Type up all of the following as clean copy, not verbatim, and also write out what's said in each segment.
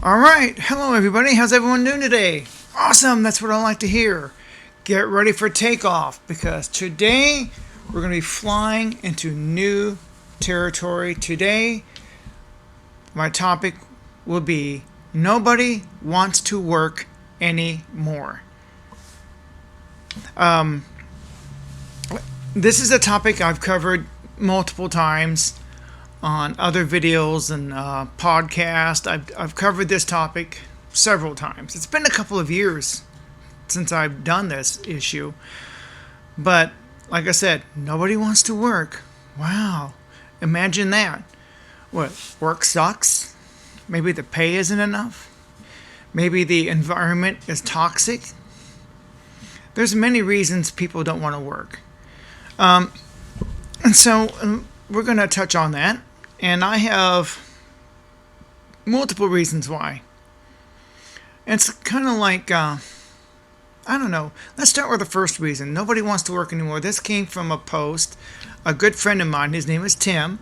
All right. Hello, everybody. How's everyone doing today? Awesome. That's what I like to hear. Get ready for takeoff because today we're going to be flying into new territory. Today, my topic will be nobody wants to work anymore. This is a topic I've covered multiple times on other videos and podcasts. I've covered this topic several times. It's been a couple of years since I've done this issue. But like I said, nobody wants to work. Wow. Imagine that. What? Work sucks? Maybe the pay isn't enough? Maybe the environment is toxic? There's many reasons people don't want to work. And so we're going to touch on that. And I have multiple reasons why. It's kind of like, I don't know. Let's start with the first reason. Nobody wants to work anymore. This came from a post. A good friend of mine, his name is Tim.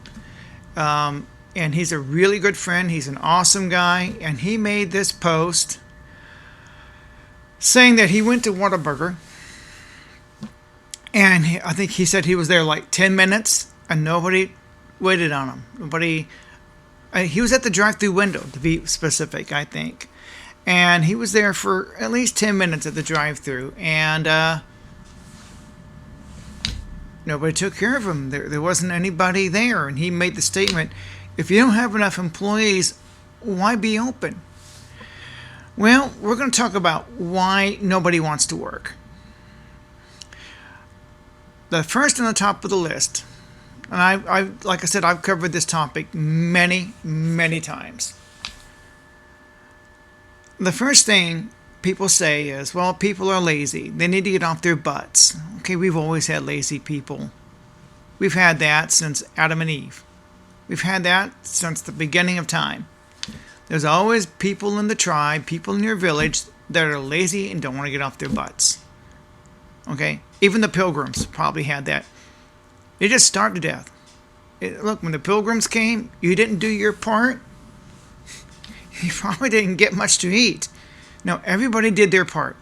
And he's a really good friend. He's an awesome guy. And he made this post saying that he went to Whataburger. And I think he said he was there like 10 minutes and nobody waited on him. He was at the drive-through window, to be specific, I think. And he was there for at least 10 minutes at the drive-through. And nobody took care of him. There wasn't anybody there. And he made the statement, if you don't have enough employees, why be open? Well, we're going to talk about why nobody wants to work. The first on the top of the list, and I like I said, I've covered this topic many, many times. The first thing people say is, well, people are lazy. They need to get off their butts. Okay, we've always had lazy people. We've had that since Adam and Eve. We've had that since the beginning of time. There's always people in the tribe, people in your village that are lazy and don't want to get off their butts. Okay? Even the Pilgrims probably had that. They just starved to death. Look, when the Pilgrims came, you didn't do your part, you probably didn't get much to eat. No, everybody did their part.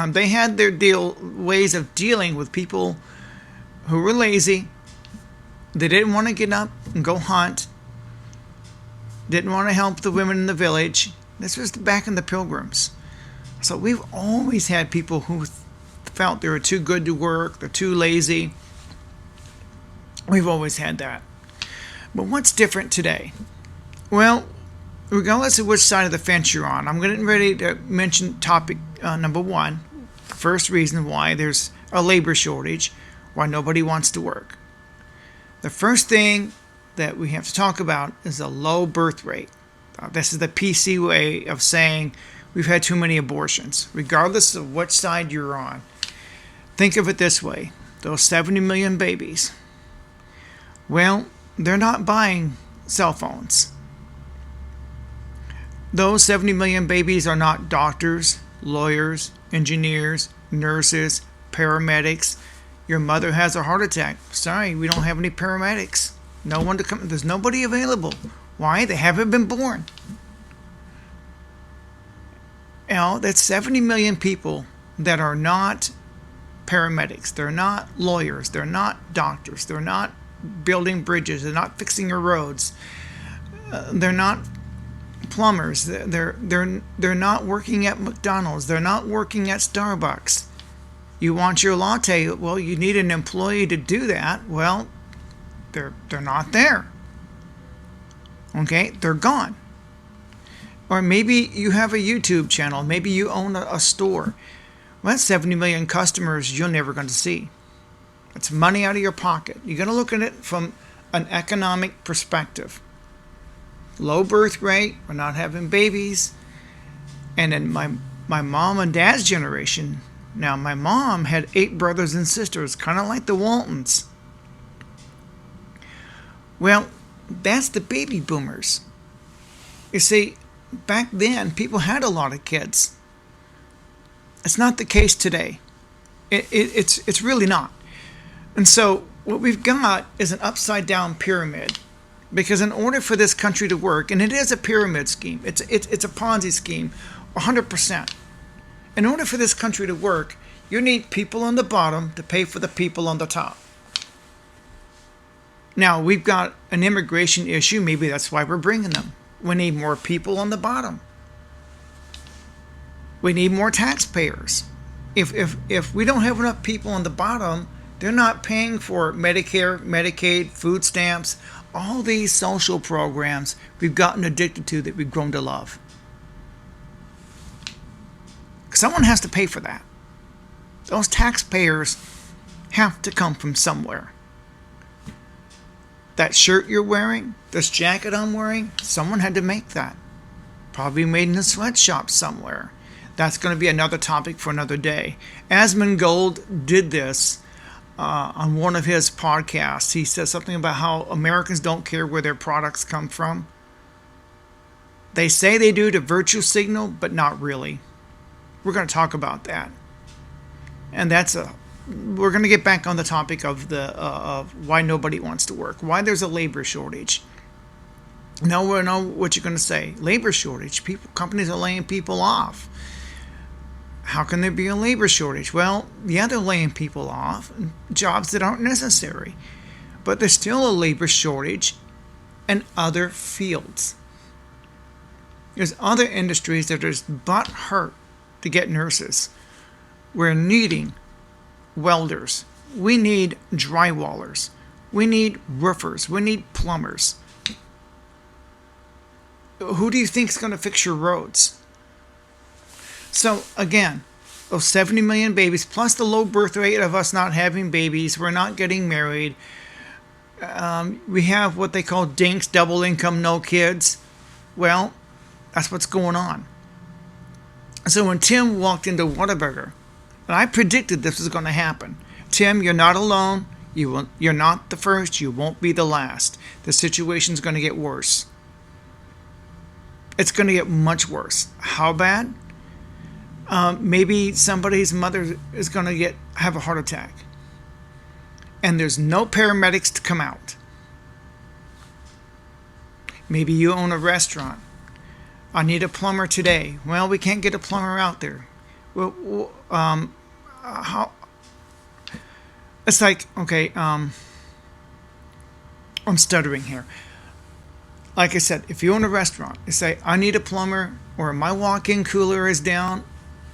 They had their ways of dealing with people who were lazy. They didn't want to get up and go hunt. Didn't want to help the women in the village. This was back in the Pilgrims. So we've always had people who felt they were too good to work, they're too lazy. We've always had that. But what's different today? Well, regardless of which side of the fence you're on, I'm getting ready to mention topic number one. The first reason why there's a labor shortage, why nobody wants to work. The first thing that we have to talk about is a low birth rate. This is the PC way of saying we've had too many abortions, regardless of which side you're on. Think of it this way. Those 70 million babies, well, they're not buying cell phones. Those 70 million babies are not doctors, lawyers, engineers, nurses, paramedics. Your mother has a heart attack. Sorry, we don't have any paramedics. No one to come. There's nobody available. Why? They haven't been born. You know, that's 70 million people that are not paramedics. They're not lawyers. They're not doctors. They're not building bridges. They're not fixing your roads. They're not plumbers. They're not working at McDonald's. They're not working at Starbucks. You want your latte? Well, you need an employee to do that. Well, they're not there. Okay, they're gone. Or maybe you have a YouTube channel. Maybe you own a store. Well, that's 70 million customers you're never going to see. It's money out of your pocket. You're going to look at it from an economic perspective. Low birth rate, we're not having babies. And in my mom and dad's generation, now my mom had 8 brothers and sisters, kind of like the Waltons. Well, that's the baby boomers. You see, back then, people had a lot of kids. It's not the case today. It's really not. And so what we've got is an upside down pyramid. Because in order for this country to work, and it is a pyramid scheme, it's a Ponzi scheme, 100%. In order for this country to work, you need people on the bottom to pay for the people on the top. Now, we've got an immigration issue. Maybe that's why we're bringing them. We need more people on the bottom. We need more taxpayers. If we don't have enough people on the bottom, they're not paying for Medicare, Medicaid, food stamps, all these social programs we've gotten addicted to that we've grown to love. Someone has to pay for that. Those taxpayers have to come from somewhere. That shirt you're wearing, this jacket I'm wearing, someone had to make that. Probably made in a sweatshop somewhere. That's going to be another topic for another day. Asmongold did this on one of his podcasts. He says something about how Americans don't care where their products come from. They say they do to virtue signal, but not really. We're going to talk about that. And we're going to get back on the topic of of why nobody wants to work, why there's a labor shortage. Now we know what you're going to say. Labor shortage. Companies are laying people off. How can there be a labor shortage? Well, yeah, they're laying people off, jobs that aren't necessary. But there's still a labor shortage in other fields. There's other industries that are just butt hurt to get nurses. We're needing welders. We need drywallers. We need roofers. We need plumbers. Who do you think is going to fix your roads? So again, those 70 million babies, plus the low birth rate of us not having babies, we're not getting married. We have what they call dinks, double income, no kids. Well, that's what's going on. So when Tim walked into Whataburger, and I predicted this was going to happen. Tim, you're not alone. You're not the first. You won't be the last. The situation's going to get worse. It's going to get much worse. How bad? Maybe somebody's mother is going to have a heart attack. And there's no paramedics to come out. Maybe you own a restaurant. I need a plumber today. Well, we can't get a plumber out there. Well, how? It's like, okay, I'm stuttering here. Like I said, if you own a restaurant, you say, I need a plumber, or my walk-in cooler is down.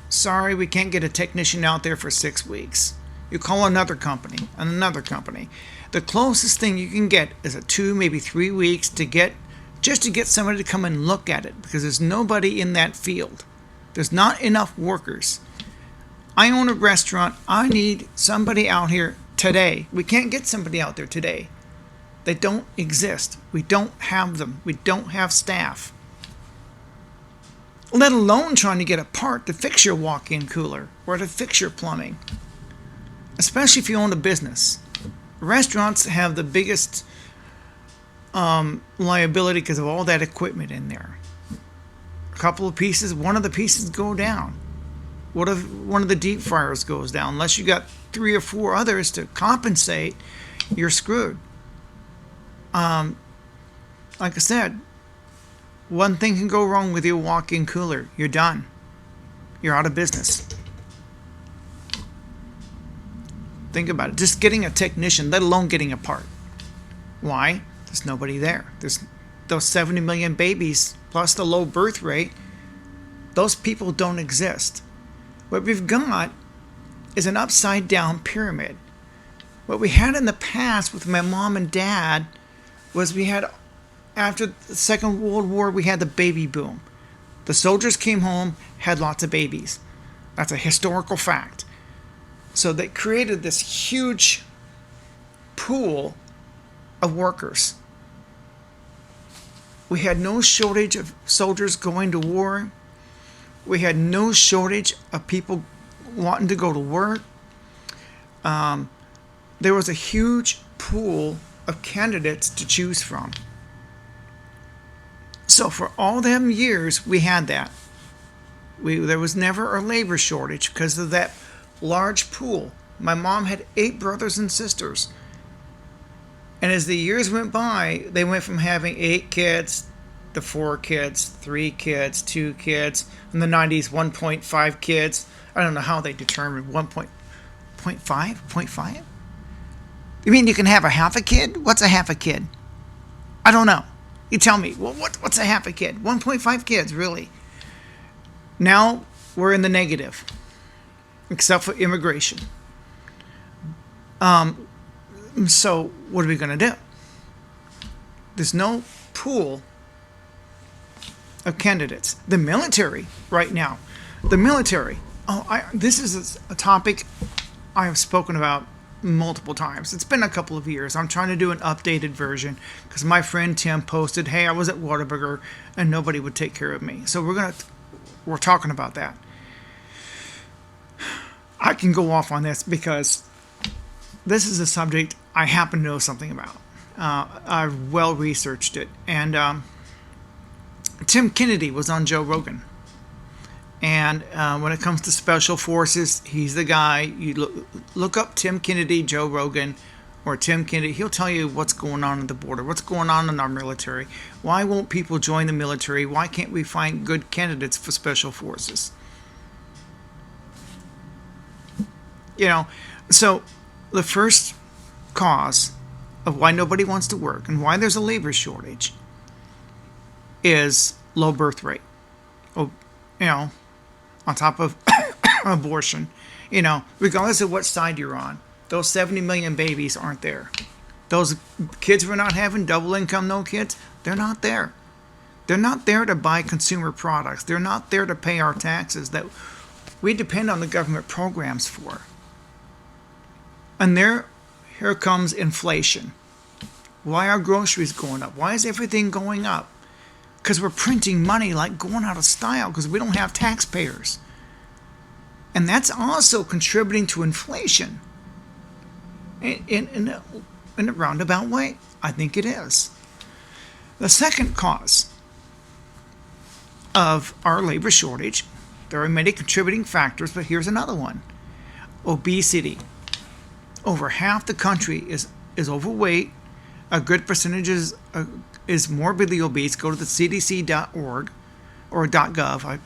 Sorry, we can't get a technician out there for 6 weeks. You call another company, and another company. The closest thing you can get is 2, maybe 3 weeks to get somebody to come and look at it, because there's nobody in that field. There's not enough workers. I own a restaurant. I need somebody out here today. We can't get somebody out there today. They don't exist. We don't have them. We don't have staff. Let alone trying to get a part to fix your walk-in cooler or to fix your plumbing. Especially if you own a business. Restaurants have the biggest liability because of all that equipment in there. A couple of pieces, one of the pieces go down. What if one of the deep fryers goes down? Unless you got 3 or 4 others to compensate, you're screwed. Like I said, one thing can go wrong with your walk-in cooler. You're done. You're out of business. Think about it. Just getting a technician, let alone getting a part. Why? There's nobody there. There's those 70 million babies plus the low birth rate. Those people don't exist. What we've got is an upside down pyramid. What we had in the past with my mom and dad was after the Second World War, we had the baby boom. The soldiers came home, had lots of babies. That's a historical fact. So they created this huge pool of workers. We had no shortage of soldiers going to war. We had no shortage of people wanting to go to work. There was a huge pool of candidates to choose from. So for all them years, we had that. There was never a labor shortage because of that large pool. My mom had 8 brothers and sisters. And as the years went by, they went from having 8 kids to 4 kids, 3 kids, 2 kids. In the 90s, 1.5 kids. I don't know how they determined 1.5? 0.5? You mean you can have a half a kid? What's a half a kid? I don't know. You tell me. Well, what's a half a kid? 1.5 kids, really. Now we're in the negative, except for immigration. So what are we going to do? There's no pool of candidates. The military right now. The military. This is a topic I have spoken about multiple times. It's been a couple of years. I'm trying to do an updated version because my friend Tim posted, "Hey, I was at Whataburger and nobody would take care of me." So we're talking about that. I can go off on this because this is a subject I happen to know something about. I've well researched it, and Tim Kennedy was on Joe Rogan. And when it comes to special forces, he's the guy. You look up Tim Kennedy, Joe Rogan, or Tim Kennedy. He'll tell you what's going on at the border, what's going on in our military. Why won't people join the military? Why can't we find good candidates for special forces? So the first cause of why nobody wants to work and why there's a labor shortage is low birth rate. On top of abortion, regardless of what side you're on, those 70 million babies aren't there. Those kids we're not having, double income, no kids, they're not there. They're not there to buy consumer products. They're not there to pay our taxes that we depend on the government programs for. And here comes inflation. Why are groceries going up? Why is everything going up? Because we're printing money like going out of style because we don't have taxpayers. And that's also contributing to inflation. In a roundabout way, I think it is. The second cause of our labor shortage, there are many contributing factors, but here's another one. Obesity. Over half the country is overweight. A good percentage is morbidly obese. Go to the cdc.org or .gov,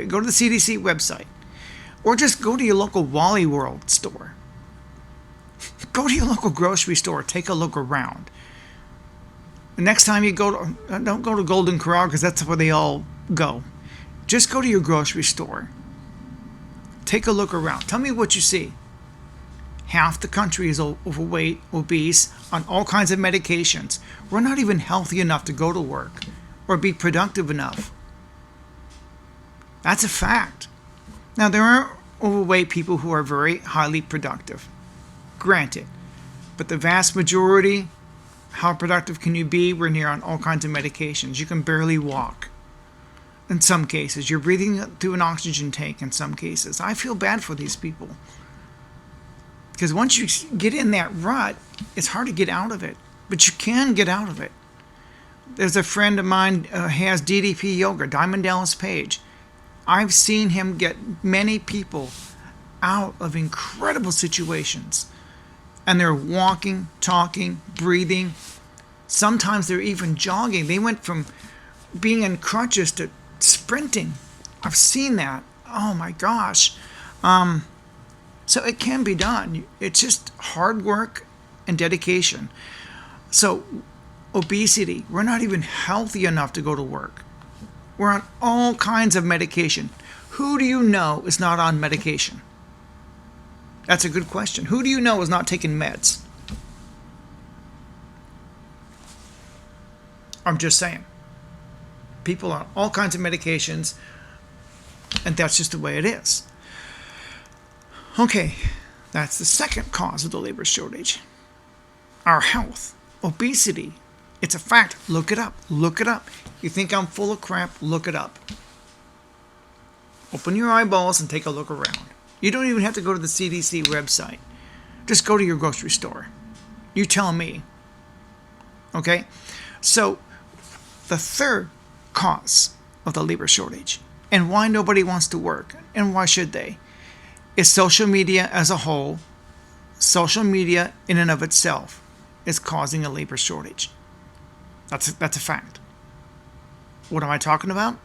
go to the CDC website, or just go to your local Wally World store. Go to your local grocery store. Take a look around. The next time you don't go to Golden Corral because that's where they all go. Just go to your grocery store. Take a look around. Tell me what you see. Half the country is overweight, obese, on all kinds of medications. We're not even healthy enough to go to work or be productive enough. That's a fact. Now, there are overweight people who are very highly productive. Granted. But the vast majority, how productive can you be when you're on all kinds of medications? You can barely walk. In some cases, you're breathing through an oxygen tank in some cases. I feel bad for these people. Because once you get in that rut, it's hard to get out of it. But you can get out of it. There's a friend of mine has DDP Yoga, Diamond Dallas Page. I've seen him get many people out of incredible situations. And they're walking, talking, breathing. Sometimes they're even jogging. They went from being in crutches to sprinting. I've seen that. Oh my gosh. So it can be done. It's just hard work and dedication. So obesity, we're not even healthy enough to go to work. We're on all kinds of medication. Who do you know is not on medication? That's a good question. Who do you know is not taking meds? I'm just saying. People on all kinds of medications, and that's just the way it is. Okay, that's the second cause of the labor shortage. Our health, obesity. It's a fact. Look it up. Look it up. You think I'm full of crap? Look it up. Open your eyeballs and take a look around. You don't even have to go to the CDC website. Just go to your grocery store. You tell me. Okay? So, the third cause of the labor shortage and why nobody wants to work and why should they is social media as a whole, social media in and of itself. is causing a labor shortage. That's a fact. What am I talking about?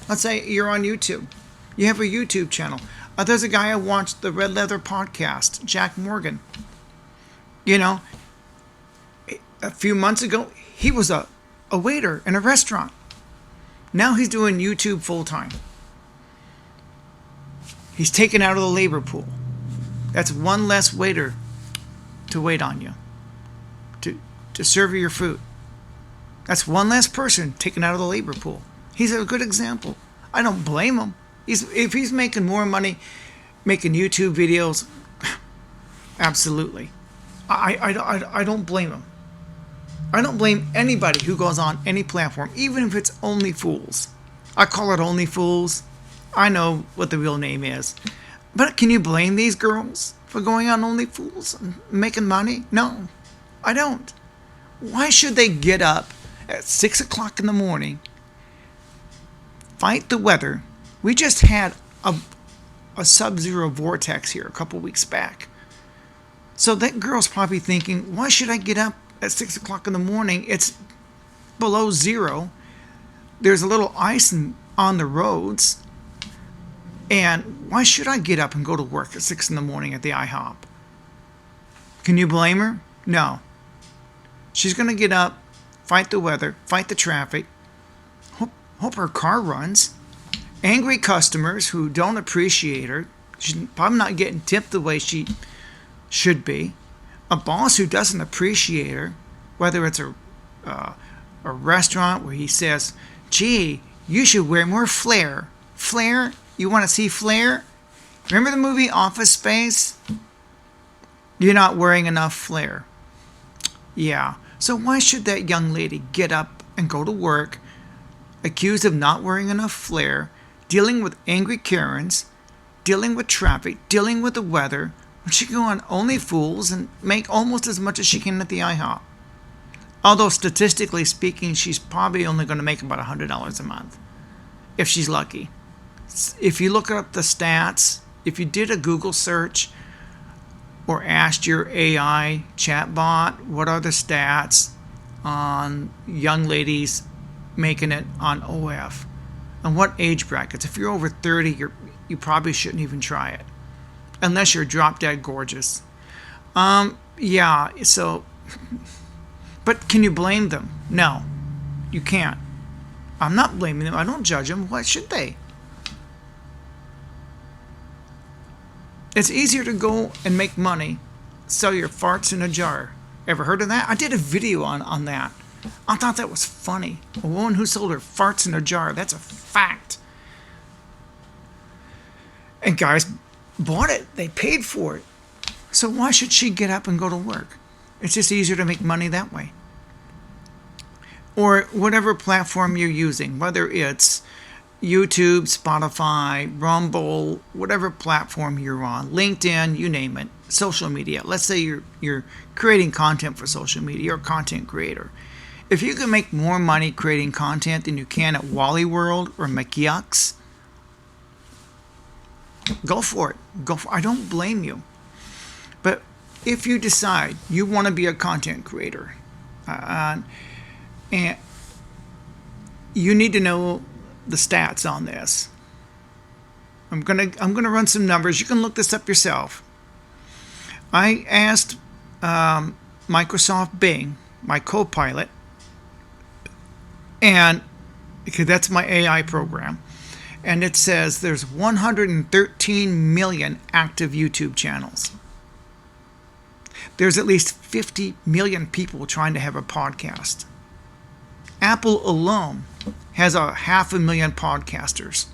Let's say you're on YouTube. You have a YouTube channel. There's a guy I watched, the Red Leather podcast, Jack Morgan. You know, a few months ago, he was a waiter in a restaurant. Now he's doing YouTube full time. He's taken out of the labor pool. That's one less waiter to wait on you, to serve you your food. That's one less person taken out of the labor pool. He's a good example. I don't blame him. If he's making more money making YouTube videos, absolutely. I don't blame him. I don't blame anybody who goes on any platform, even if it's Only Fools. I call it Only Fools. I know what the real name is. But can you blame these girls for going on Only Fools and making money? No, I don't. Why should they get up at 6 o'clock in the morning, fight the weather? We just had a sub-zero vortex here a couple weeks back. So that girl's probably thinking, why should I get up at 6 o'clock in the morning? It's below zero. There's a little ice on the roads. And why should I get up and go to work at 6 in the morning at the IHOP? Can you blame her? No. She's going to get up, fight the weather, fight the traffic, hope her car runs. Angry customers who don't appreciate her. She's probably not getting tipped the way she should be. A boss who doesn't appreciate her, whether it's a restaurant where he says, gee, you should wear more flair. Flair? You want to see flair? Remember the movie Office Space? You're not wearing enough flair. Yeah. So why should that young lady get up and go to work, accused of not wearing enough flair, dealing with angry Karens, dealing with traffic, dealing with the weather, when she can go on Only Fools and make almost as much as she can at the IHOP? Although statistically speaking, she's probably only going to make about $100 a month, if she's lucky. If you look up the stats, if you did a Google search or asked your AI chatbot what are the stats on young ladies making it on OF, and what age brackets, if you're over 30, you probably shouldn't even try it, unless you're drop dead gorgeous. Yeah, so, but can you blame them? No, you can't. I'm not blaming them. I don't judge them. Why should they? It's easier to go and make money, sell your farts in a jar. Ever heard of that? I did a video on that. I thought that was funny. A woman who sold her farts in a jar. That's a fact. And guys bought it. They paid for it. So why should she get up and go to work? It's just easier to make money that way. Or whatever platform you're using, whether it's YouTube, Spotify, Rumble, whatever platform you're on, LinkedIn, you name it, social media. Let's say you're creating content for social media, you're a content creator. If you can make more money creating content than you can at Wally World or McYucks, go for it. I don't blame you. But if you decide you want to be a content creator, and you need to know the stats on this. I'm gonna run some numbers. You can look this up yourself. I asked Microsoft Bing, my co-pilot, and because that's my AI program, and it says there's 113 million active YouTube channels. There's at least 50 million people trying to have a podcast. Apple alone has 500,000 podcasters.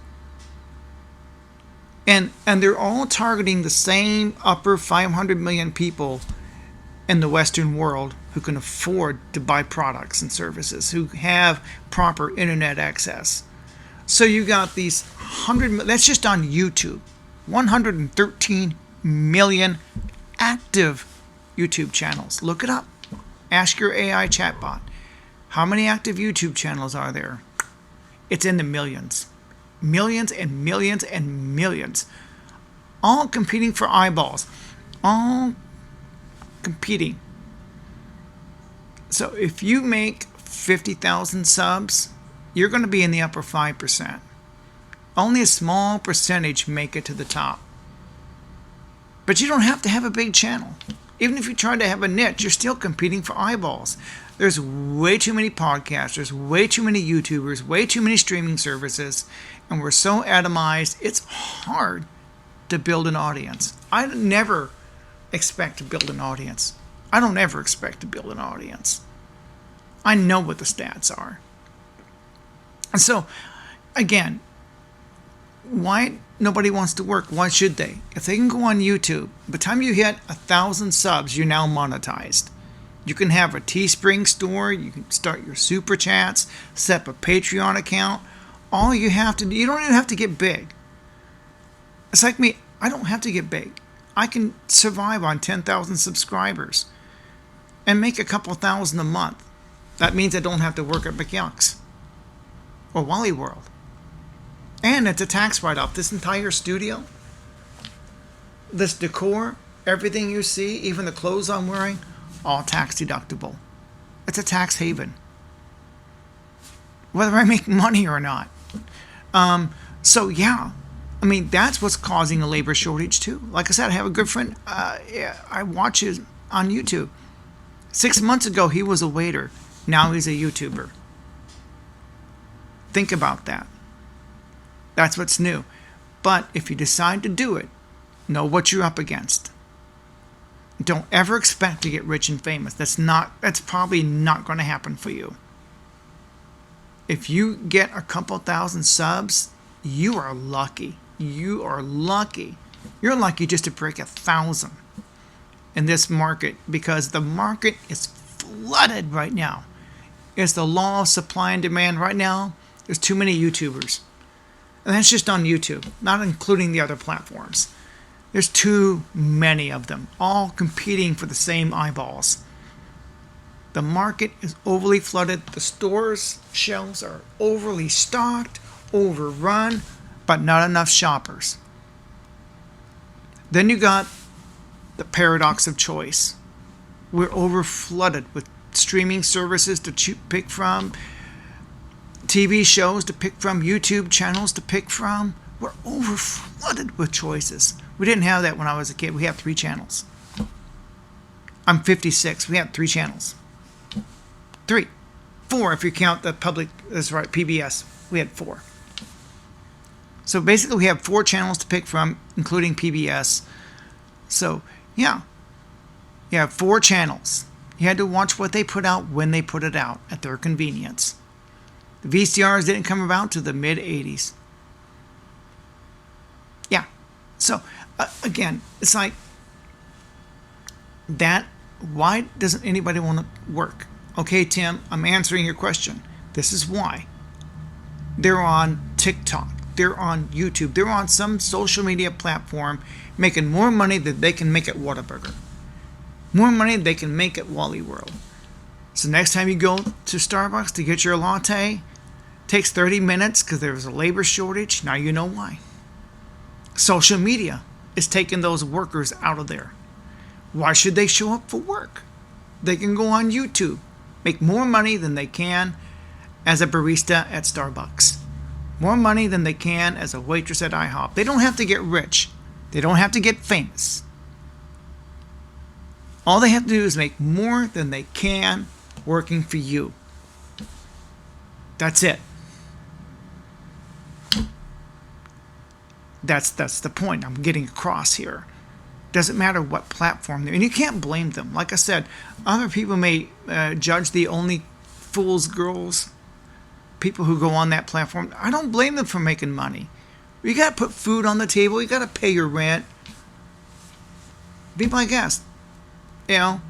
And they're all targeting the same upper 500 million people in the Western world who can afford to buy products and services, who have proper internet access. So you got these that's just on YouTube, 113 million active YouTube channels. Look it up. Ask your AI chatbot. How many active YouTube channels are there? It's in the millions. Millions and millions and millions. All competing for eyeballs. All competing. So if you make 50,000 subs, you're going to be in the upper 5%. Only a small percentage make it to the top. But you don't have to have a big channel. Even if you try to have a niche, you're still competing for eyeballs. There's way too many podcasters, way too many YouTubers, way too many streaming services, and we're so atomized, it's hard to build an audience. I never expect to build an audience. I don't ever expect to build an audience. I know what the stats are. And so, again, why nobody wants to work? Why should they? If they can go on YouTube, by the time you hit 1,000 subs, you're now monetized. You can have a Teespring store. You can start your super chats, set up a Patreon account. All you have to do, you don't even have to get big. It's like me. I don't have to get big. I can survive on 10,000 subscribers and make a couple thousand a month. That means I don't have to work at McYucks or Wally World. And it's a tax write-off. This entire studio, this decor, everything you see, even the clothes I'm wearing, all tax deductible. It's a tax haven, whether I make money or not. So yeah, I mean, that's what's causing a labor shortage too. Like I said, I have a good friend. I watch his on YouTube. 6 months ago, he was a waiter. Now he's a YouTuber. Think about that. That's what's new. But if you decide to do it, know what you're up against. Don't ever expect to get rich and famous. That's probably not going to happen for you. If you get a couple thousand subs, you are lucky. You are lucky. You're lucky just to break 1,000 in this market, because the market is flooded right now. It's the law of supply and demand right now. There's too many YouTubers. And that's just on YouTube, not including the other platforms. There's too many of them, all competing for the same eyeballs. The market is overly flooded. The stores' shelves are overly stocked, overrun, but not enough shoppers. Then you got the paradox of choice. We're overflooded with streaming services to pick from, TV shows to pick from, YouTube channels to pick from. We're overflooded with choices. We didn't have that when I was a kid. We had 3 channels. I'm 56. We had 3 channels. 3. 4 if you count the public, that's right, PBS. We had 4. So basically we have 4 channels to pick from, including PBS. So, yeah. You have 4 channels. You had to watch what they put out when they put it out at their convenience. The VCRs didn't come about to the mid-'80s. Yeah. So, again, it's like that. Why doesn't anybody want to work? Okay, Tim, I'm answering your question. This is why. They're on TikTok. They're on YouTube. They're on some social media platform making more money than they can make at Whataburger. More money than they can make at Wally World. So next time you go to Starbucks to get your latte, takes 30 minutes because there's a labor shortage. Now you know why. Social media is taking those workers out of there. Why should they show up for work? They can go on YouTube, make more money than they can as a barista at Starbucks. More money than they can as a waitress at IHOP. They don't have to get rich. They don't have to get famous. All they have to do is make more than they can working for you. That's it. That's the point I'm getting across here. Doesn't matter what platform they're in. And you can't blame them. Like I said, other people may judge the only fools girls, people who go on that platform. I don't blame them for making money. You got to put food on the table. You got to pay your rent. Be my guest. You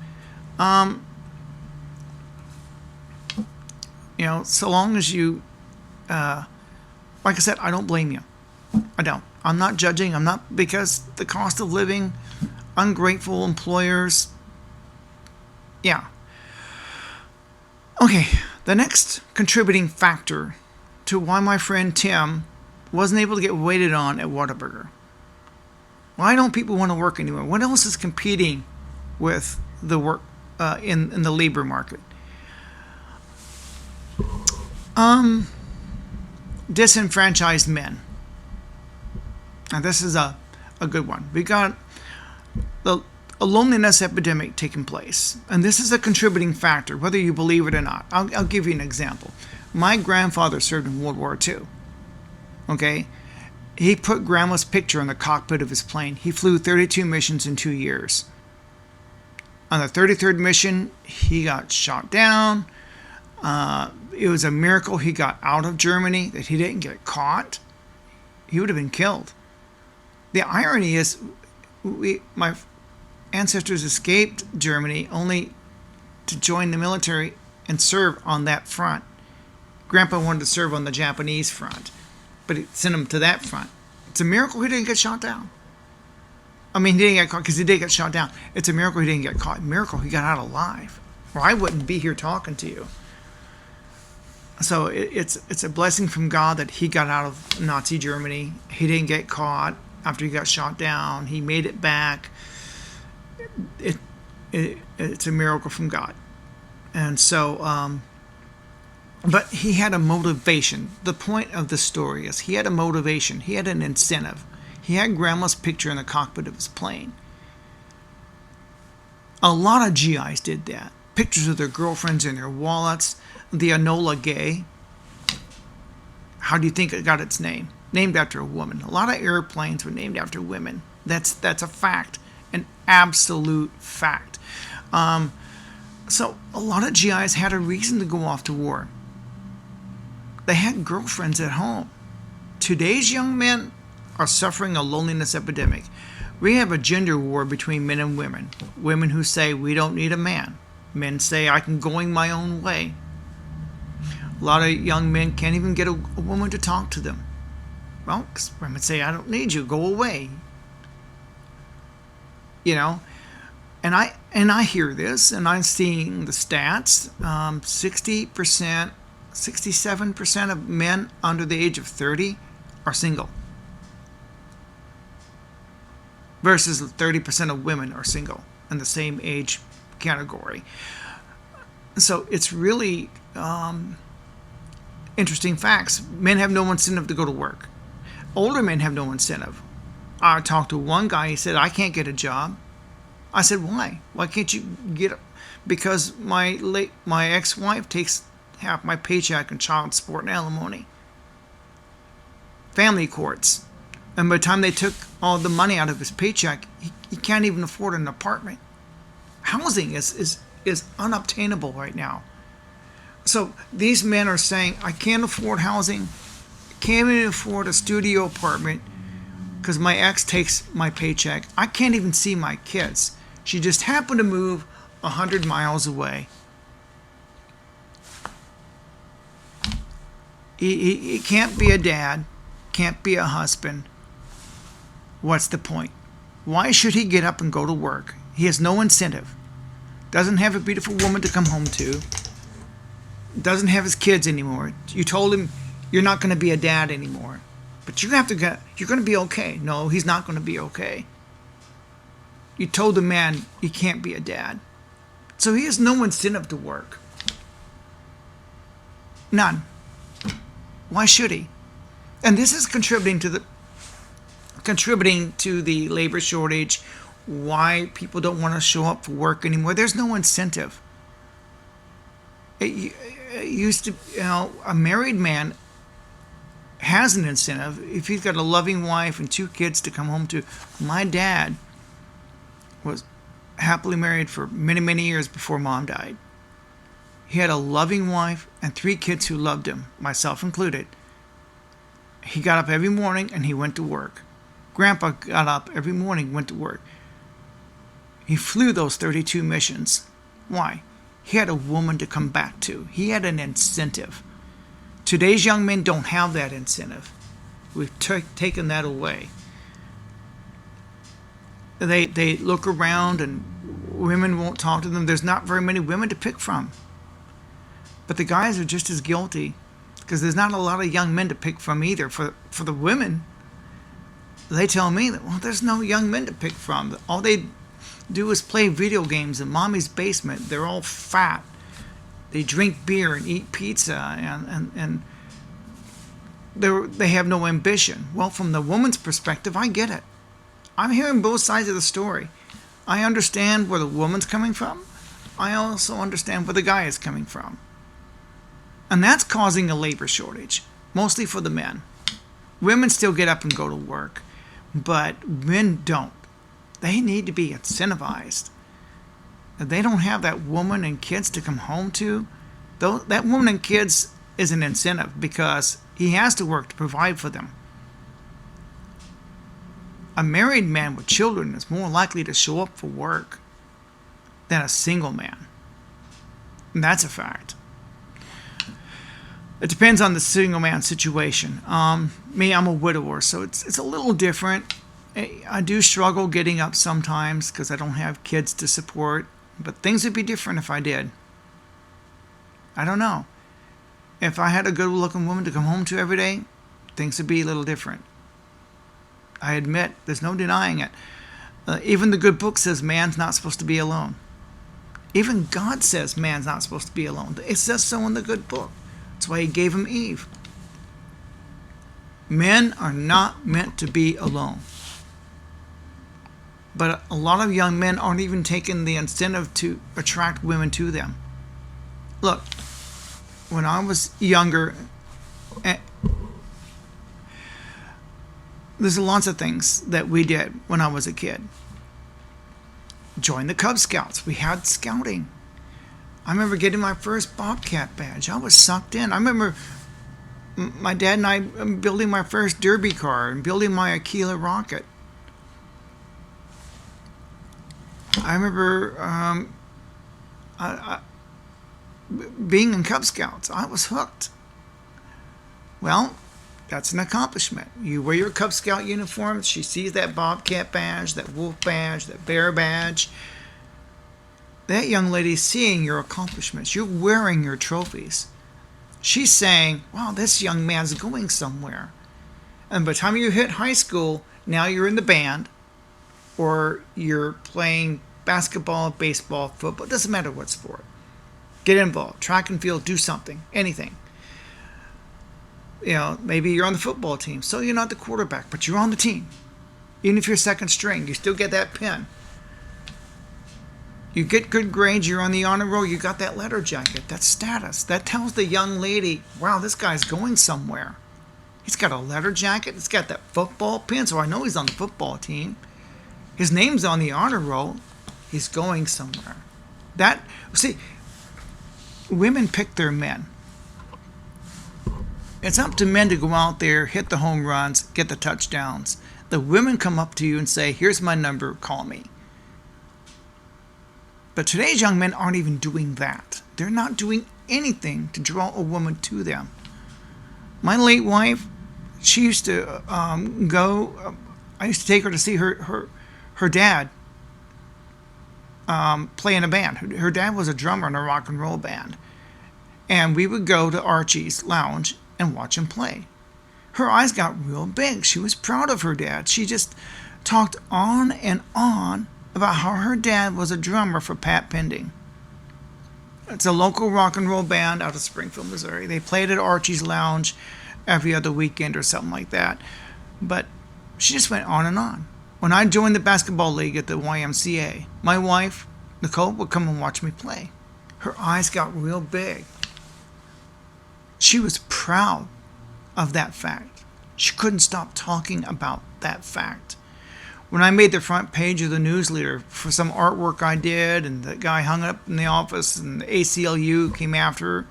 know, so long as you, like I said, I don't blame you. I don't. I'm not judging. I'm not, because the cost of living, ungrateful employers. Yeah. Okay, the next contributing factor to why my friend Tim wasn't able to get waited on at Whataburger. Why don't people want to work anywhere? What else is competing with the work in the labor market? Um, Disenfranchised men. Now this is a good one. We got the a loneliness epidemic taking place, and this is a contributing factor, whether you believe it or not. I'll give you an example. My grandfather served in World War II. Okay, he put grandma's picture in the cockpit of his plane. He flew 32 missions in 2 years. On the 33rd mission, he got shot down. It was a miracle he got out of Germany, that he didn't get caught. He would have been killed. The irony is, my ancestors escaped Germany only to join the military and serve on that front. Grandpa wanted to serve on the Japanese front, but it sent him to that front. It's a miracle he didn't get shot down. I mean, he didn't get caught because he did get shot down. It's a miracle he didn't get caught. Miracle he got out alive, or I wouldn't be here talking to you. So it's a blessing from God that he got out of Nazi Germany. He didn't get caught after he got shot down. He made it back. It's a miracle from God. And so, but he had a motivation. The point of the story is he had a motivation. He had an incentive. He had grandma's picture in the cockpit of his plane. A lot of GIs did that. Pictures of their girlfriends in their wallets. The Enola Gay. How do you think it got its name? Named after a woman. A lot of airplanes were named after women. That's a fact. An absolute fact. So a lot of GIs had a reason to go off to war. They had girlfriends at home. Today's young men are suffering a loneliness epidemic. We have a gender war between men and women. Women who say we don't need a man. Men say I can going my own way. A lot of young men can't even get a woman to talk to them. Well, because women say I don't need you, go away. You know, and I hear this, and I'm seeing the stats. 60%, 67% of men under the age of 30 are single, versus 30% of women are single in the same age category. So it's really interesting facts. Men have no incentive to go to work. Older men have no incentive. I talked to one guy, he said, I can't get a job. I said, why? Why can't you get it? Because my ex-wife takes half my paycheck in child support and alimony. Family courts. And by the time they took all the money out of his paycheck, he can't even afford an apartment. Housing is unobtainable right now. So these men are saying, I can't afford housing, can't even afford a studio apartment because my ex takes my paycheck. I can't even see my kids. She just happened to move 100 miles away. He can't be a dad, can't be a husband. What's the point? Why should he get up and go to work? He has no incentive. Doesn't have a beautiful woman to come home to. Doesn't have his kids anymore. You told him you're not going to be a dad anymore. But you're going to be okay. No, he's not going to be okay. You told the man he can't be a dad. So he has no incentive to work. None. Why should he? And this is contributing to the labor shortage, why people don't want to show up for work anymore. There's no incentive. It used to, a married man has an incentive if he's got a loving wife and 2 kids to come home to. My dad was happily married for many, many years before Mom died. He had a loving wife and 3 kids who loved him, myself included. He got up every morning and he went to work. Grandpa got up every morning, went to work. He flew those 32 missions. Why? He had a woman to come back to. He had an incentive. Today's young men don't have that incentive. We've taken that away. They look around and women won't talk to them. There's not very many women to pick from. But the guys are just as guilty because there's not a lot of young men to pick from either. For the women, they tell me that, well, there's no young men to pick from. All they do is play video games in mommy's basement. They're all fat. They drink beer and eat pizza, and they have no ambition. Well, from the woman's perspective, I get it. I'm hearing both sides of the story. I understand where the woman's coming from. I also understand where the guy is coming from. And that's causing a labor shortage, mostly for the men. Women still get up and go to work, but men don't. They need to be incentivized. If they don't have that woman and kids to come home to, that woman and kids is an incentive because he has to work to provide for them. A married man with children is more likely to show up for work than a single man. And that's a fact. It depends on the single man situation. Me, I'm a widower, so it's a little different. I do struggle getting up sometimes because I don't have kids to support, but things would be different if I did. I don't know. If I had a good-looking woman to come home to every day, things would be a little different. I admit, there's no denying it. Even the good book says man's not supposed to be alone. Even God says man's not supposed to be alone. It says so in the good book. That's why he gave him Eve. Men are not meant to be alone. But a lot of young men aren't even taking the incentive to attract women to them. Look, when I was younger, there's lots of things that we did when I was a kid. Joined the Cub Scouts. We had scouting. I remember getting my first Bobcat badge. I was sucked in. I remember my dad and I building my first derby car and building my Aquila rocket. I remember being in Cub Scouts. I was hooked. Well, that's an accomplishment. You wear your Cub Scout uniform. She sees that Bobcat badge, that Wolf badge, that Bear badge. That young lady's seeing your accomplishments. You're wearing your trophies. She's saying, wow, this young man's going somewhere. And by the time you hit high school, now you're in the band, or you're playing basketball, baseball, football. It doesn't matter what sport. Get involved. Track and field, do something. Anything. You know, maybe you're on the football team, so you're not the quarterback, but you're on the team. Even if you're second string, you still get that pin. You get good grades, you're on the honor roll, you got that letter jacket. That's status. That tells the young lady, wow, this guy's going somewhere. He's got a letter jacket, he's got that football pin, so I know he's on the football team. His name's on the honor roll. He's going somewhere. See, women pick their men. It's up to men to go out there, hit the home runs, get the touchdowns. The women come up to you and say, here's my number, call me. But today's young men aren't even doing that. They're not doing anything to draw a woman to them. My late wife, she used to I used to take her to see her dad play in a band. Her dad was a drummer in a rock and roll band. And we would go to Archie's Lounge and watch him play. Her eyes got real big. She was proud of her dad. She just talked on and on about how her dad was a drummer for Pat Pending. It's a local rock and roll band out of Springfield, Missouri. They played at Archie's Lounge every other weekend or something like that. But she just went on and on. When I joined the basketball league at the YMCA, my wife, Nicole, would come and watch me play. Her eyes got real big. She was proud of that fact. She couldn't stop talking about that fact. When I made the front page of the newsletter for some artwork I did, and the guy hung it up in the office, and the ACLU came after her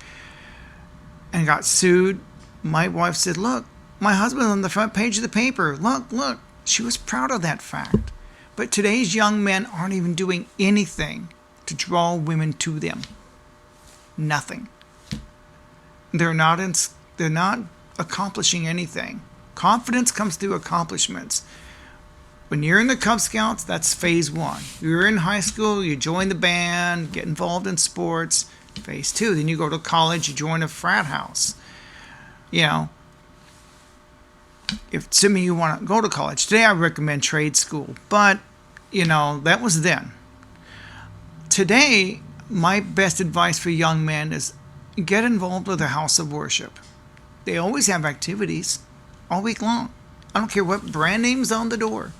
and got sued, my wife said, look, my husband's on the front page of the paper. Look. She was proud of that fact. But today's young men aren't even doing anything to draw women to them. Nothing. They're not accomplishing anything. Confidence comes through accomplishments. When you're in the Cub Scouts, that's phase 1. You're in high school, you join the band, get involved in sports. Phase 2, then you go to college, you join a frat house. You know, if some of you want to go to college, today I recommend trade school, but, you know, that was then. Today, My best advice for young men is get involved with a house of worship. They always have activities all week long. I don't care what brand name's on the door.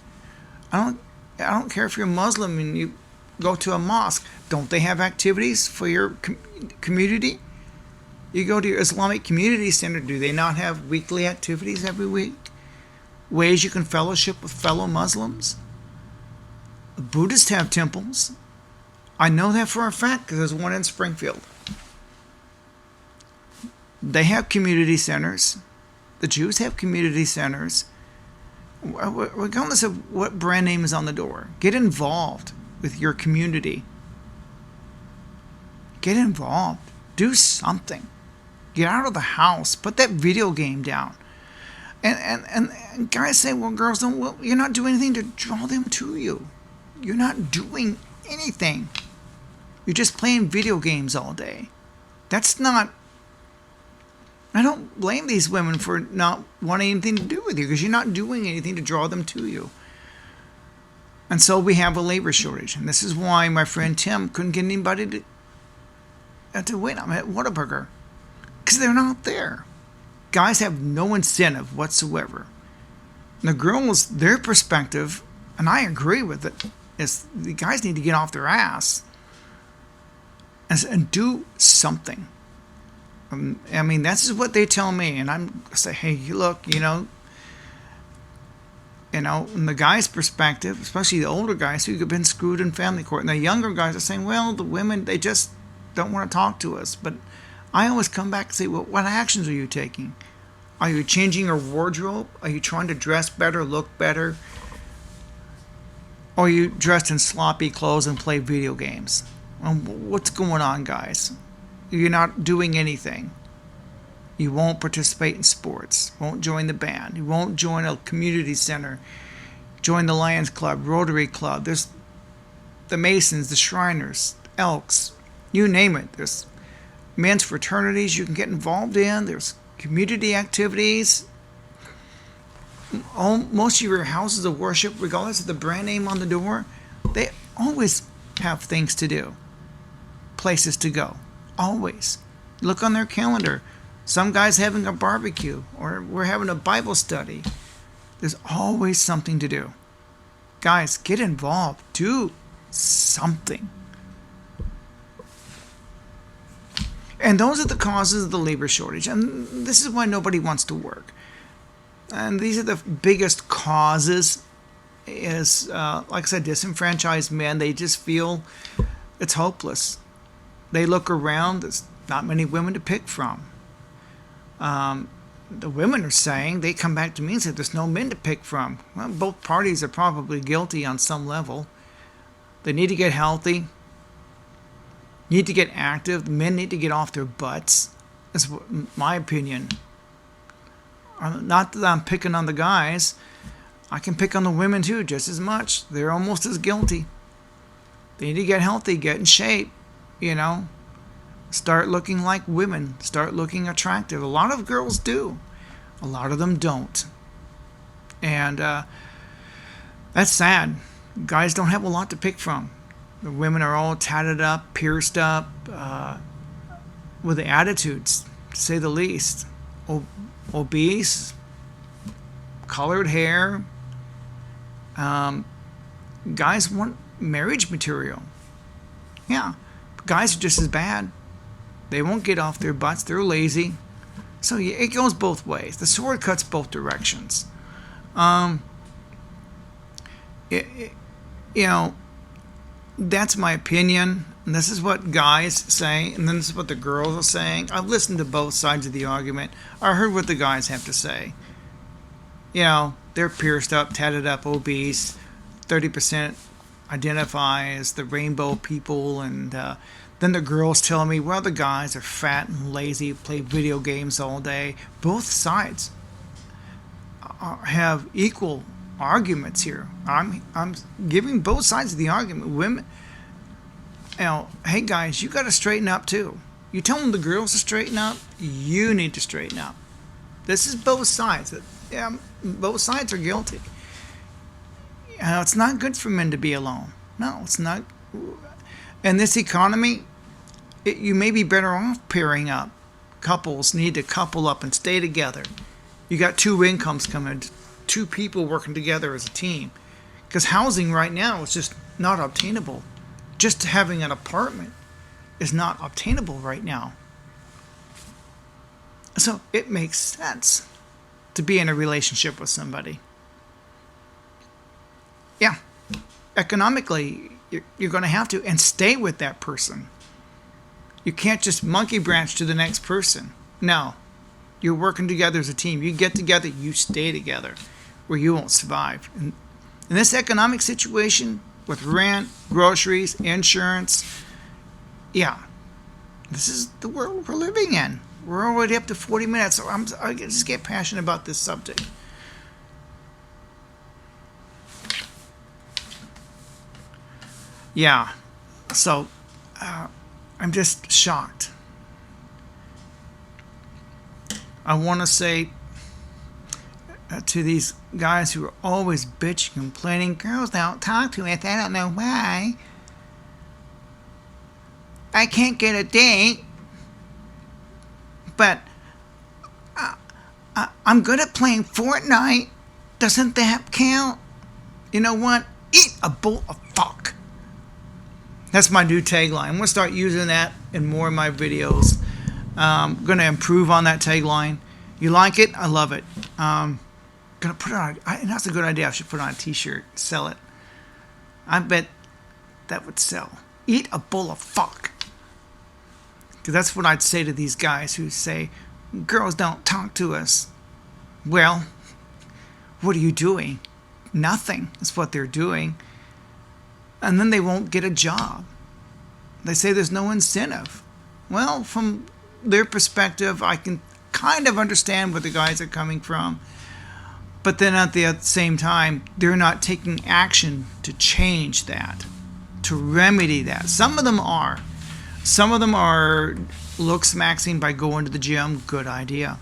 I don't I don't care if you're Muslim and you go to a mosque. Don't they have activities for your community? You go to your Islamic community center. Do they not have weekly activities every week? Ways you can fellowship with fellow Muslims? Buddhists have temples. I know that for a fact because there's one in Springfield. They have community centers. The Jews have community centers. Regardless of what brand name is on the door, get involved with your community. Get involved. Do something. Get out of the house. Put that video game down. And guys say, well, girls don't. Well, you're not doing anything to draw them to you. You're not doing anything. You're just playing video games all day. That's not. I don't blame these women for not wanting anything to do with you because you're not doing anything to draw them to you. And so we have a labor shortage. And this is why my friend Tim couldn't get anybody to win. I'm at Whataburger. Because they're not there. Guys have no incentive whatsoever. And the girls, their perspective, and I agree with it, is the guys need to get off their ass and do something. I mean, that's what they tell me, and I'm say, hey, look, in the guy's perspective, especially the older guys who have been screwed in family court, and the younger guys are saying, well, the women, they just don't want to talk to us. But I always come back and say, well, what actions are you taking? Are you changing your wardrobe? Are you trying to dress better, look better? Or are you dressed in sloppy clothes and play video games? What's going on, guys? You're not doing anything. You won't participate in sports. Won't join the band. You won't join a community center. Join the Lions Club, Rotary Club. There's the Masons, the Shriners, Elks. You name it. There's men's fraternities you can get involved in. There's community activities. Most of your houses of worship, regardless of the brand name on the door, they always have things to do. Places to go. Always. Look on their calendar. Some guy's having a barbecue or we're having a Bible study. There's always something to do. Guys, get involved. Do something. And those are the causes of the labor shortage. And this is why nobody wants to work. And these are the biggest causes is, like I said, disenfranchised men. They just feel it's hopeless. They look around, there's not many women to pick from. The women are saying, they come back to me and say, there's no men to pick from. Well, both parties are probably guilty on some level. They need to get healthy, need to get active. The men need to get off their butts. That's my opinion. Not that I'm picking on the guys. I can pick on the women too, just as much. They're almost as guilty. They need to get healthy, get in shape. Start looking like women, start looking attractive. A lot of girls do. A lot of them don't. And that's sad. Guys don't have a lot to pick from. The women are all tatted up, pierced up, with the attitudes, to say the least. Obese, colored hair. Guys want marriage material. Yeah. Guys are just as bad. They won't get off their butts. They're lazy. So it goes both ways. The sword cuts both directions. That's my opinion. And this is what guys say. And then this is what the girls are saying. I've listened to both sides of the argument. I heard what the guys have to say. They're pierced up, tatted up, obese. 30% identify as the rainbow people, and then the girls tell me, well, the guys are fat and lazy, play video games all day. Both sides have equal arguments here. I'm giving both sides of the argument. Women, hey guys, you got to straighten up too. You tell them the girls to straighten up, you need to straighten up. This is both sides. Both sides are guilty. It's not good for men to be alone. No, it's not. In this economy, You may be better off pairing up. Couples need to couple up and stay together. You got two incomes coming, two people working together as a team. Because housing right now is just not obtainable. Just having an apartment is not obtainable right now. So it makes sense to be in a relationship with somebody. Yeah, economically, you're going to have to, and stay with that person. You can't just monkey branch to the next person. No, you're working together as a team. You get together, you stay together, or you won't survive. And in this economic situation, with rent, groceries, insurance, yeah, this is the world we're living in. We're already up to 40 minutes, so I just get passionate about this subject. Yeah, so I'm just shocked. I want to say to these guys who are always bitching, complaining, girls don't talk to me, I don't know why. I can't get a date, but I'm good at playing Fortnite. Doesn't that count? You know what? Eat a bowl of fuck. That's my new tagline. I'm going to start using that in more of my videos. I'm going to improve on that tagline. You like it? I love it. Going to put it on. And that's a good idea. I should put it on a t-shirt. Sell it. I bet that would sell. Eat a bowl of fuck. Because that's what I'd say to these guys who say, girls don't talk to us. Well, what are you doing? Nothing is what they're doing. And then they won't get a job. They say there's no incentive. Well, from their perspective, I can kind of understand where the guys are coming from. But then at the same time, they're not taking action to change that, to remedy that. Some of them are. Some of them are looks maxing by going to the gym. Good idea.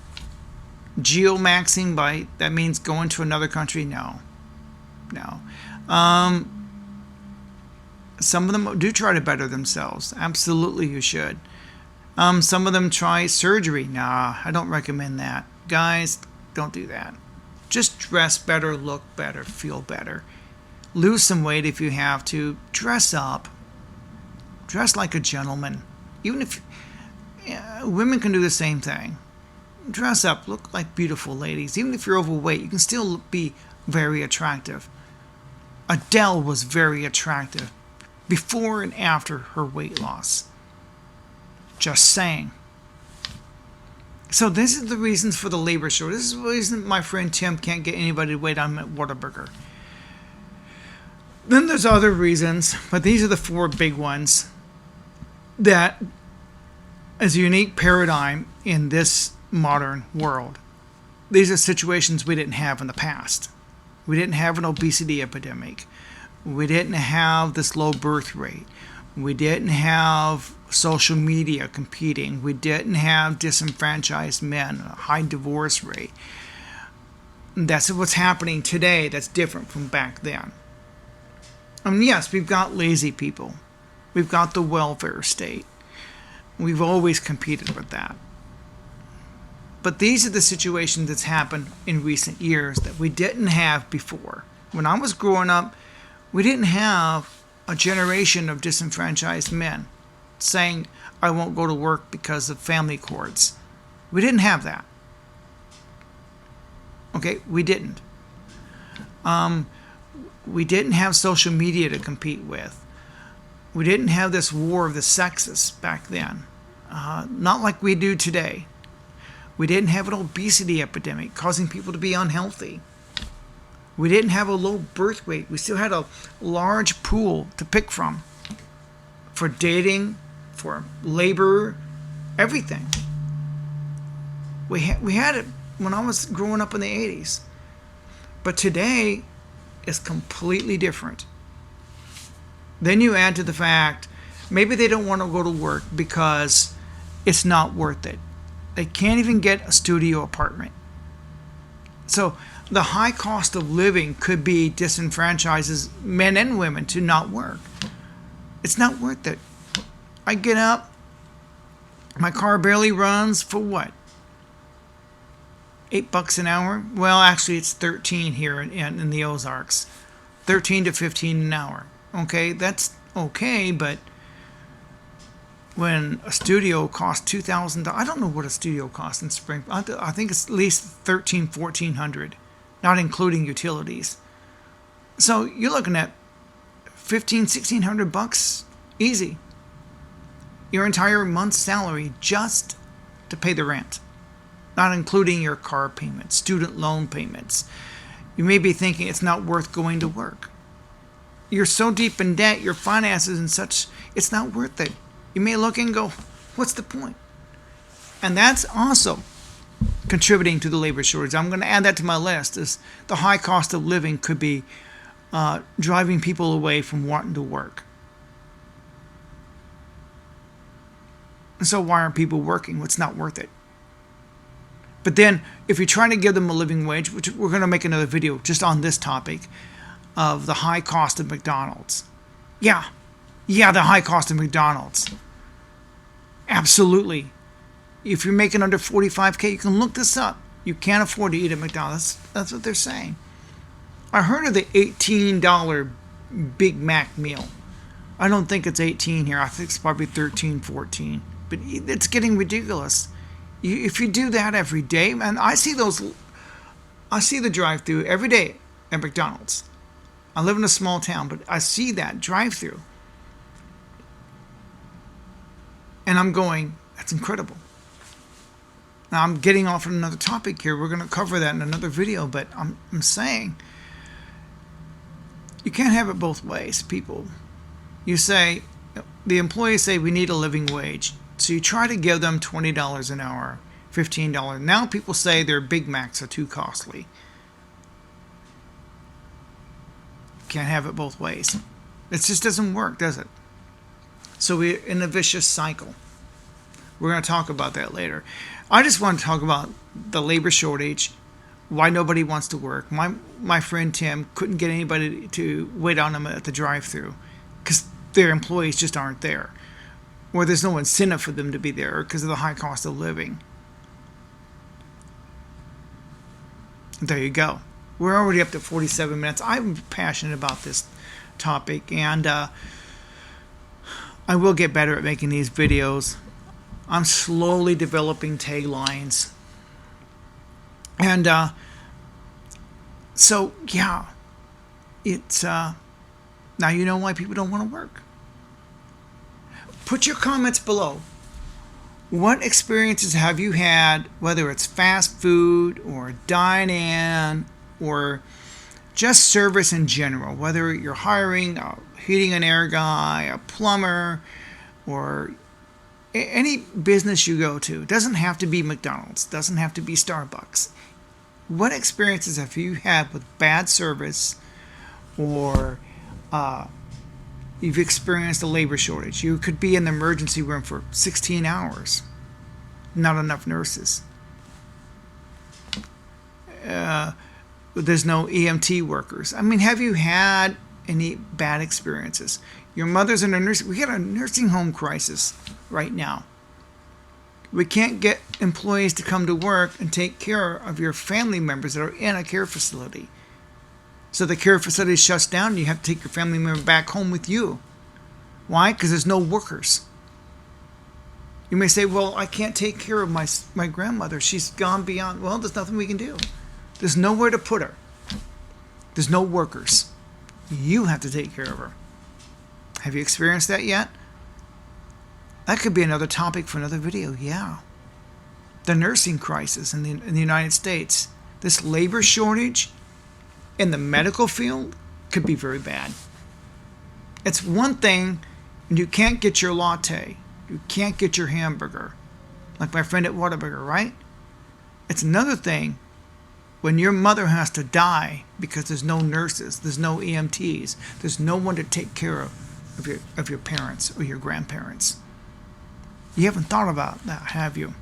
Geo maxing by, that means going to another country. No. Some of them do try to better themselves. Absolutely, you should. Some of them try surgery. Nah, I don't recommend that. Guys, don't do that. Just dress better, look better, feel better. Lose some weight if you have to. Dress up. Dress like a gentleman. Even if women can do the same thing. Dress up, look like beautiful ladies. Even if you're overweight, you can still be very attractive. Adele was very attractive before and after her weight loss. Just saying. So this is the reasons for the labor shortage. This is the reason my friend Tim can't get anybody to wait on him at Whataburger. Then there's other reasons, but these are the four big ones that is a unique paradigm in this modern world. These are situations we didn't have in the past. We didn't have an obesity epidemic. We didn't have this low birth rate. We didn't have social media competing. We didn't have disenfranchised men, a high divorce rate. That's what's happening today that's different from back then. Yes, we've got lazy people. We've got the welfare state. We've always competed with that. But these are the situations that's happened in recent years that we didn't have before. When I was growing up, we didn't have a generation of disenfranchised men saying, I won't go to work because of family cords. We didn't have that. Okay, we didn't. We didn't have social media to compete with. We didn't have this war of the sexes back then. Not like we do today. We didn't have an obesity epidemic causing people to be unhealthy. We didn't have a low birth rate. We still had a large pool to pick from for dating, for labor, everything. We had it when I was growing up in the 80s. But today is completely different. Then you add to the fact, maybe they don't want to go to work because it's not worth it. They can't even get a studio apartment. So the high cost of living could be disenfranchises men and women to not work. It's not worth it. I get up, My car barely runs for what? $8 an hour? Well, actually, it's 13 here in the Ozarks. 13 to 15 an hour. Okay, that's okay, but when a studio costs $2,000, I don't know what a studio costs in Springfield. I think it's at least $1,400, not including utilities. So you're looking at $1,600 easy. Your entire month's salary just to pay the rent, not including your car payments, student loan payments. You may be thinking it's not worth going to work. You're so deep in debt, your finances and such, it's not worth it. You may look and go, what's the point? And that's also contributing to the labor shortage. I'm going to add that to my list. Is the high cost of living could be driving people away from wanting to work. And so why aren't people working? Well, it's not worth it. But then if you're trying to give them a living wage, which we're going to make another video just on this topic of the high cost of McDonald's. Yeah, the high cost of McDonald's. Absolutely. If you're making under $45K, you can look this up. You can't afford to eat at McDonald's. That's what they're saying. I heard of the $18 Big Mac meal. I don't think it's 18 here. I think it's probably 13, 14. But it's getting ridiculous. If you do that every day, man, I see the drive-through every day at McDonald's. I live in a small town, but I see that drive-through. And I'm going, that's incredible. Now I'm getting off on another topic here. We're going to cover that in another video, but I'm saying you can't have it both ways, people. You say, the employees say we need a living wage. So you try to give them $20 an hour, $15. Now people say their Big Macs are too costly. Can't have it both ways. It just doesn't work, does it? So we're in a vicious cycle. We're going to talk about that later. I just want to talk about the labor shortage, why nobody wants to work. My friend Tim couldn't get anybody to wait on him at the drive-thru because their employees just aren't there. Or there's no incentive for them to be there because of the high cost of living. There you go. We're already up to 47 minutes. I'm passionate about this topic, and I will get better at making these videos. I'm slowly developing taglines. And so, yeah, it's now you know why people don't want to work. Put your comments below. What experiences have you had, whether it's fast food or dine-in or just service in general, whether you're hiring a heating and air guy, a plumber, or any business you go to. It doesn't have to be McDonald's, doesn't have to be Starbucks. What experiences have you had with bad service, or you've experienced a labor shortage? You could be in the emergency room for 16 hours. Not enough nurses. There's no EMT workers. I mean, have you had any bad experiences? Your mother's in a nurse. We got a nursing home crisis right now. We can't get employees to come to work and take care of your family members that are in a care facility. So the care facility shuts down and you have to take your family member back home with you. Why? Because there's no workers. You may say, well, I can't take care of my grandmother. She's gone beyond. Well, there's nothing we can do. There's nowhere to put her. There's no workers. You have to take care of her. Have you experienced that yet? That could be another topic for another video. Yeah. The nursing crisis in the United States. This labor shortage in the medical field could be very bad. It's one thing when you can't get your latte, you can't get your hamburger, like my friend at Whataburger, right? It's another thing when your mother has to die because there's no nurses, there's no EMTs, there's no one to take care of your parents or your grandparents. You haven't thought about that, have you?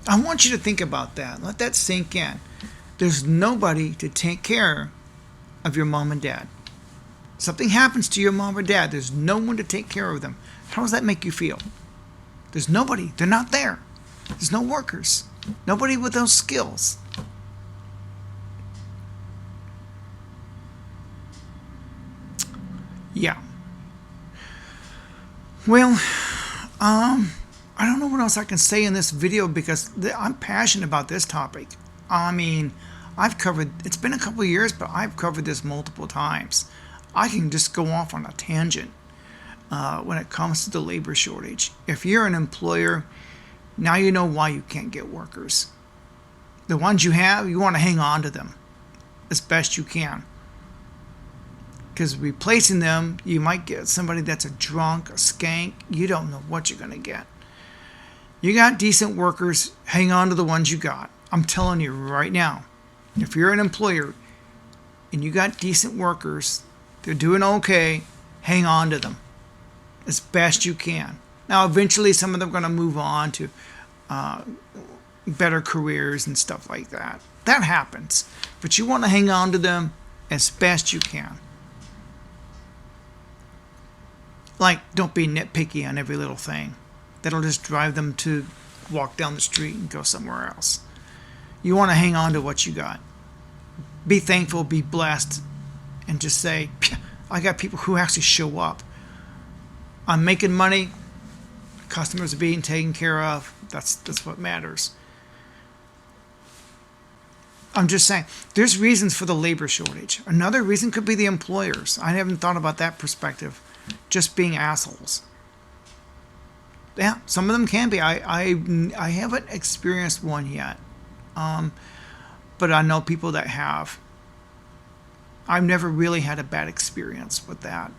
I want you to think about that. Let that sink in. There's nobody to take care of your mom and dad. Something happens to your mom or dad, there's no one to take care of them. How does that make you feel? There's nobody. They're not there. There's no workers. Nobody with those skills. Yeah. Well, I don't know what else I can say in this video because I'm passionate about this topic. I mean, it's been a couple of years, but I've covered this multiple times. I can just go off on a tangent when it comes to the labor shortage. If you're an employer, now you know why you can't get workers. The ones you have, you want to hang on to them as best you can. Because replacing them, you might get somebody that's a drunk, a skank. You don't know what you're going to get. You got decent workers, hang on to the ones you got. I'm telling you right now, if you're an employer and you got decent workers, they're doing okay, hang on to them as best you can. Now, eventually, some of them are going to move on to better careers and stuff like that. That happens. But you want to hang on to them as best you can. Like, don't be nitpicky on every little thing. That'll just drive them to walk down the street and go somewhere else. You want to hang on to what you got. Be thankful, be blessed, and just say, I got people who actually show up. I'm making money. Customers are being taken care of. That's what matters. I'm just saying, there's reasons for the labor shortage. Another reason could be the employers. I haven't thought about that perspective. Just being assholes. Yeah, some of them can be. I haven't experienced one yet, but I know people that have. I've never really had a bad experience with that.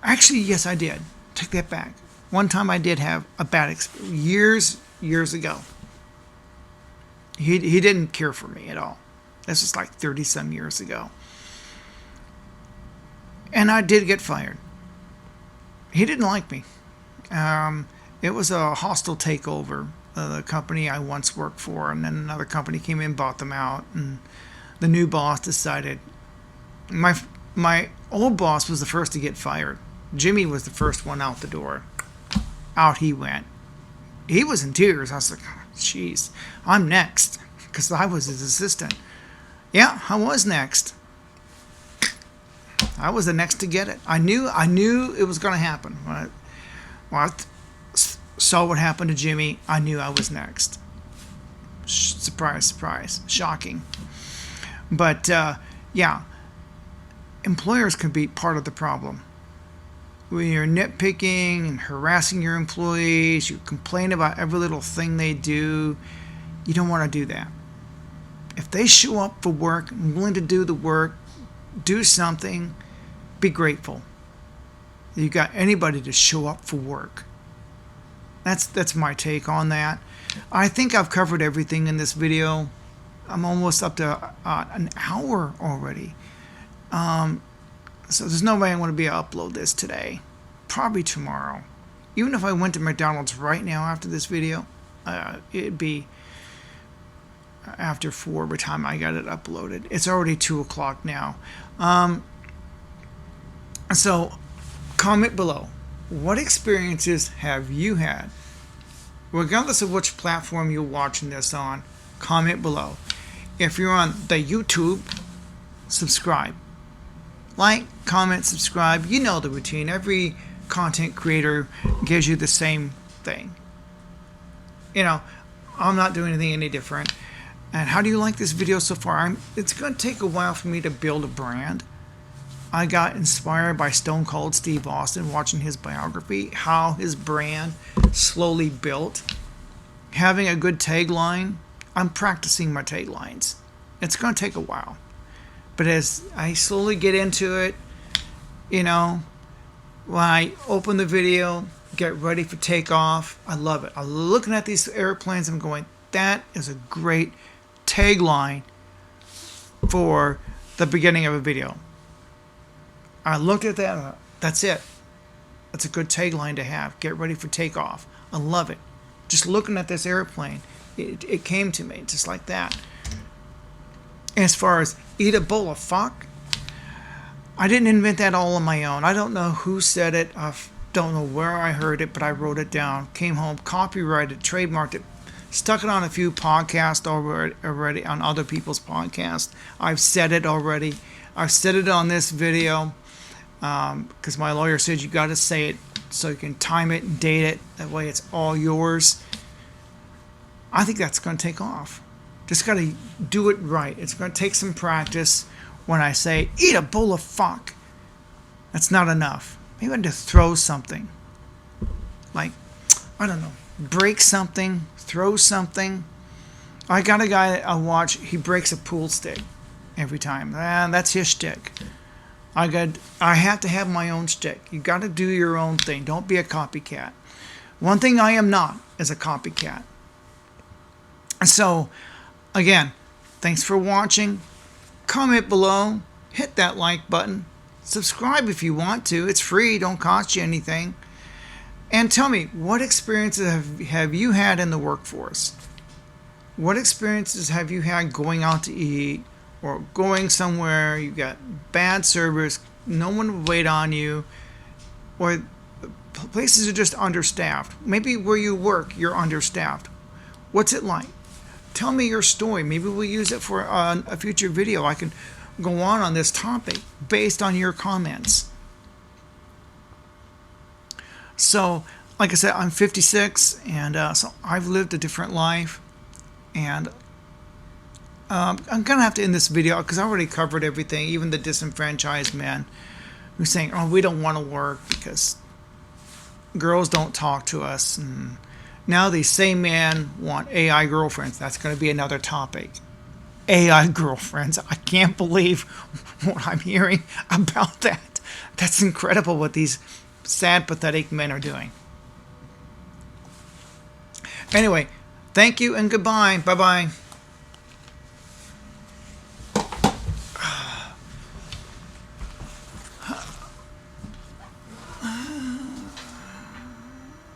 Actually, yes, I did. Take that back. One time I did have a bad experience years ago. He didn't care for me at all. This was like 30 some years ago. And I did get fired. He didn't like me. It was a hostile takeover of the company I once worked for, and then another company came in, bought them out, and the new boss decided. My old boss was the first to get fired. Jimmy was the first one out the door. Out he went. He was in tears. I was like, jeez, I'm next, because I was his assistant. Yeah, I was next. I was the next to get it. I knew it was going to happen. When I saw what happened to Jimmy, I knew I was next. Surprise, surprise. Shocking. But, yeah, employers can be part of the problem. When you're nitpicking and harassing your employees, you complain about every little thing they do, you don't want to do that. If they show up for work and willing to do the work, do something, be grateful. You got anybody to show up for work. That's my take on that. I think I've covered everything in this video. I'm almost up to an hour already. So there's no way I'm going to be able to upload this today. Probably tomorrow. Even if I went to McDonald's right now after this video, it'd be after 4 by the time I got it uploaded. It's already 2 o'clock now. So comment below. What experiences have you had? Regardless of which platform you're watching this on, comment below. If you're on the YouTube, subscribe. Like, comment, subscribe. You know the routine. Every content creator gives you the same thing. You know, I'm not doing anything any different. And how do you like this video so far? It's going to take a while for me to build a brand. I got inspired by Stone Cold Steve Austin watching his biography, how his brand slowly built. Having a good tagline, I'm practicing my taglines. It's going to take a while. But as I slowly get into it, you know, when I open the video, get ready for takeoff, I love it. I'm looking at these airplanes, I'm going, that is a great tagline for the beginning of a video. I looked at that, that's it. That's a good tagline to have. Get ready for takeoff. I love it. Just looking at this airplane, it came to me just like that. As far as eat a bowl of fuck, I didn't invent that all on my own. I don't know who said it. Don't know where I heard it, but I wrote it down. Came home, copyrighted, trademarked it, stuck it on a few podcasts already on other people's podcasts. I've said it already. I've said it on this video because my lawyer said you got to say it so you can time it and date it. That way it's all yours. I think that's going to take off. Just got to do it right. It's going to take some practice. When I say, eat a bowl of fuck, that's not enough. Maybe I need to throw something. Like, I don't know, break something, throw something. I got a guy I watch, he breaks a pool stick every time. That's his stick. I have to have my own stick. You got to do your own thing. Don't be a copycat. One thing I am not is a copycat. So, again, thanks for watching. Comment below, hit that like button, subscribe if you want to. It's free, don't cost you anything. And tell me, what experiences have you had in the workforce? What experiences have you had going out to eat or going somewhere, you got bad service, no one will wait on you, or places are just understaffed. Maybe where you work, you're understaffed. What's it like? Tell me your story. Maybe we'll use it for a future video. I can go on this topic based on your comments. So, like I said, I'm 56, and so I've lived a different life. And I'm going to have to end this video because I already covered everything, even the disenfranchised man who's saying, oh, we don't want to work because girls don't talk to us. And now these same men want AI girlfriends. That's going to be another topic. AI girlfriends. I can't believe what I'm hearing about that. That's incredible what these sad, pathetic men are doing. Anyway, thank you and goodbye. Bye-bye.